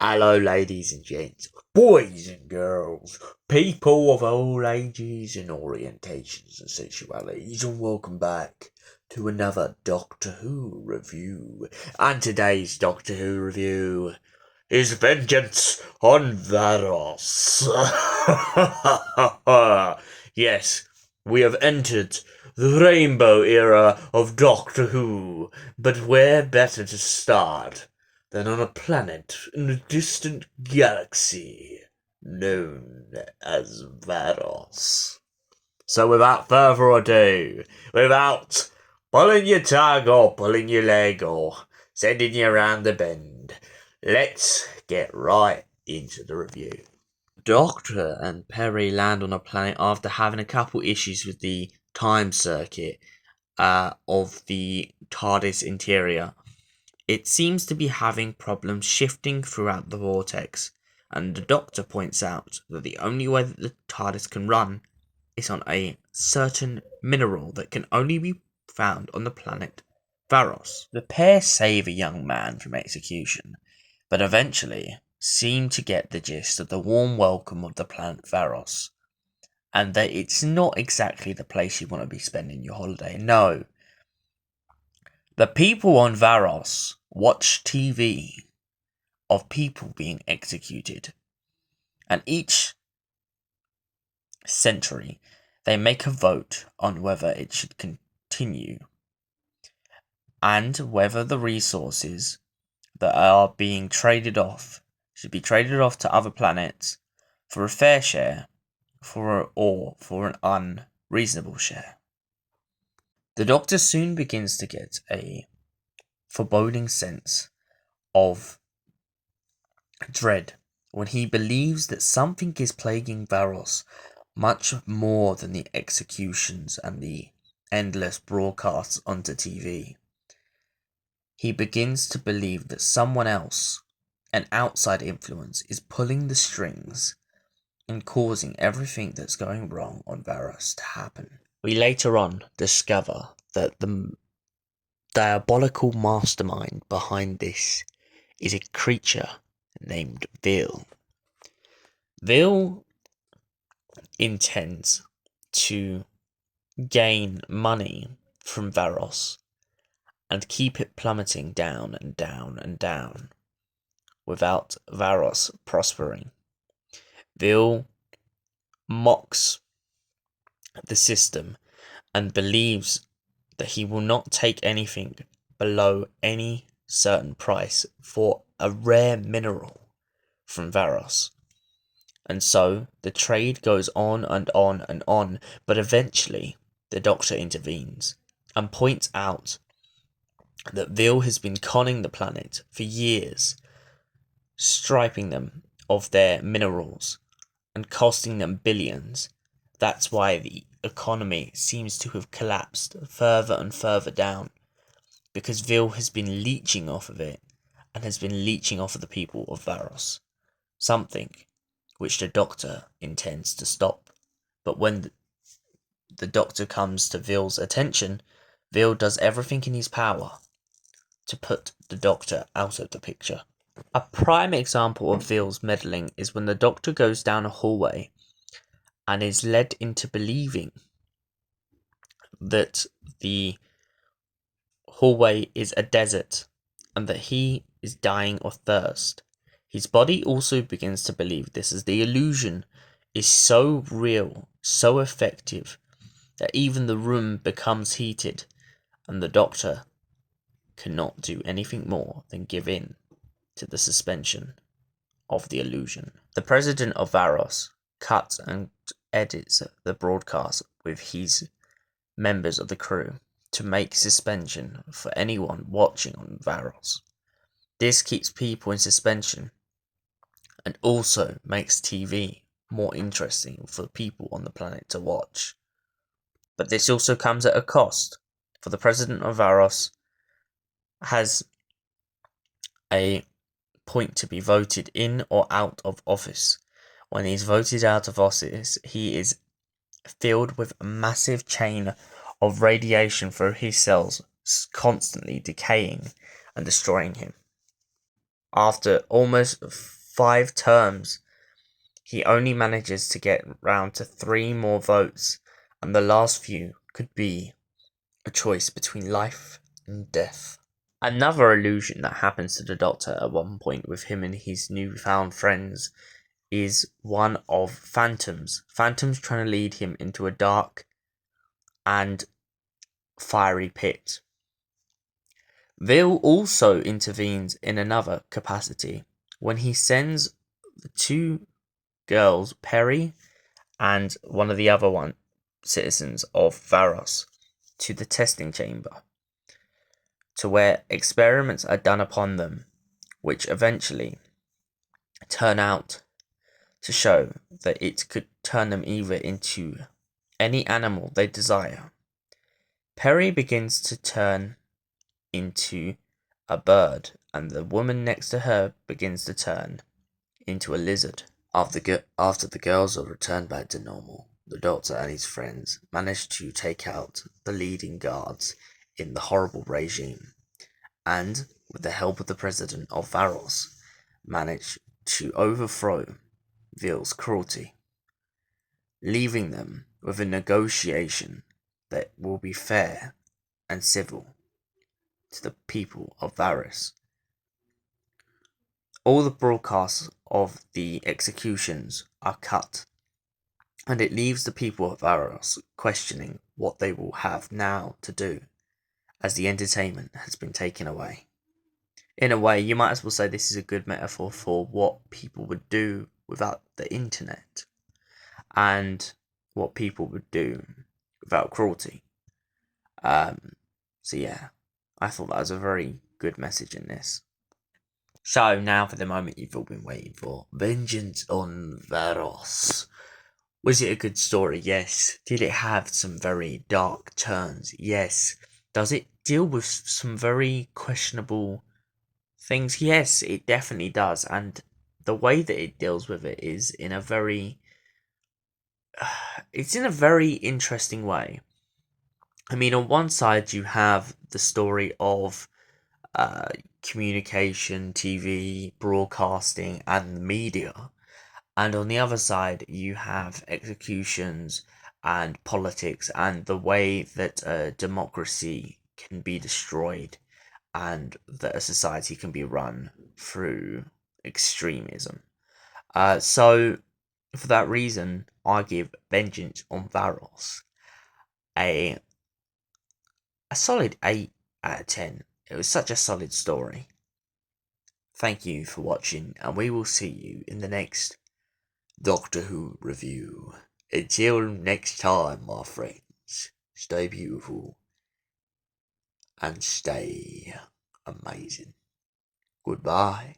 Hello, ladies and gents, boys and girls, people of all ages and orientations and sexualities, and welcome back to another Doctor Who review. And today's Doctor Who review is Vengeance on Varos. Yes, we have entered the rainbow era of Doctor Who, but where better to start than on a planet in a distant galaxy known as Varos. So without further ado, without pulling your tongue or pulling your leg or sending you around the bend, let's get right into the review. Doctor and Peri land on a planet after having a couple issues with the time circuit of the Tardis interior. It seems to be having problems shifting throughout the vortex, and the Doctor points out that the only way that the TARDIS can run is on a certain mineral that can only be found on the planet Varos. The pair save a young man from execution, but eventually seem to get the gist of the warm welcome of the planet Varos, and that it's not exactly the place you want to be spending your holiday. No. The people on Varos watch TV of people being executed, and each century they make a vote on whether it should continue and whether the resources that are being traded off should be traded off to other planets for a fair share or for an unreasonable share. The Doctor soon begins to get a foreboding sense of dread when he believes that something is plaguing Varos much more than the executions and the endless broadcasts onto TV. He begins to believe that someone else, an outside influence, is pulling the strings and causing everything that's going wrong on Varos to happen. We later on discover that the diabolical mastermind behind this is a creature named Vil. Vil intends to gain money from Varos and keep it plummeting down and down and down without Varos prospering. Vil mocks the system and believes that he will not take anything below any certain price for a rare mineral from Varos. And so the trade goes on and on and on, but eventually the Doctor intervenes and points out that Vil has been conning the planet for years, striping them of their minerals and costing them billions. That's why the economy seems to have collapsed further and further down, because Vil has been leeching off of it and has been leeching off of the people of Varos. Something which the Doctor intends to stop. But when the Doctor comes to Vil's attention, Vil does everything in his power to put the Doctor out of the picture. A prime example of Vil's meddling is when the Doctor goes down a hallway and is led into believing that the hallway is a desert and that he is dying of thirst. His body also begins to believe this, as the illusion is so real, so effective, that even the room becomes heated, and the Doctor cannot do anything more than give in to the suspension of the illusion. The president of Varos cuts and edits the broadcast with his members of the crew to make suspension for anyone watching on Varos. This keeps people in suspension and also makes TV more interesting for the people on the planet to watch. But this also comes at a cost, for the president of Varos has a point to be voted in or out of office. When he's voted out of office, he is filled with a massive chain of radiation through his cells, constantly decaying and destroying him. After almost 5 terms, he only manages to get round to 3 more votes, and the last few could be a choice between life and death. Another illusion that happens to the Doctor at one point with him and his newfound friends is one of phantoms. Phantoms trying to lead him into a dark and fiery pit. Vil also intervenes in another capacity when he sends the 2 girls, Peri and one of the other citizens of Varos, to the testing chamber, to where experiments are done upon them, which eventually turn out to show that it could turn them either into any animal they desire. Peri begins to turn into a bird, and the woman next to her begins to turn into a lizard. After the girls are returned back to normal, the Doctor and his friends manage to take out the leading guards in the horrible regime, and, with the help of the president of Varos, manage to overthrow Vil's cruelty, leaving them with a negotiation that will be fair and civil to the people of Varos. All the broadcasts of the executions are cut, and it leaves the people of Varos questioning what they will have now to do, as the entertainment has been taken away. In a way, you might as well say this is a good metaphor for what people would do without the internet, and what people would do without cruelty. So yeah, I thought that was a very good message in this. So now for the moment you've all been waiting for. Vengeance on Varos. Was it a good story? Yes. Did it have some very dark turns? Yes. Does it deal with some very questionable things? Yes, it definitely does. And the way that it deals with it is in a very... it's in a very interesting way. I mean, on one side you have the story of communication, TV, broadcasting, and media. And on the other side, you have executions and politics and the way that a democracy can be destroyed and that a society can be run through extremism. So, for that reason, I give Vengeance on Varos a solid 8 out of 10. It was such a solid story. Thank you for watching, and we will see you in the next Doctor Who review. Until next time, my friends, stay beautiful and stay amazing. Goodbye.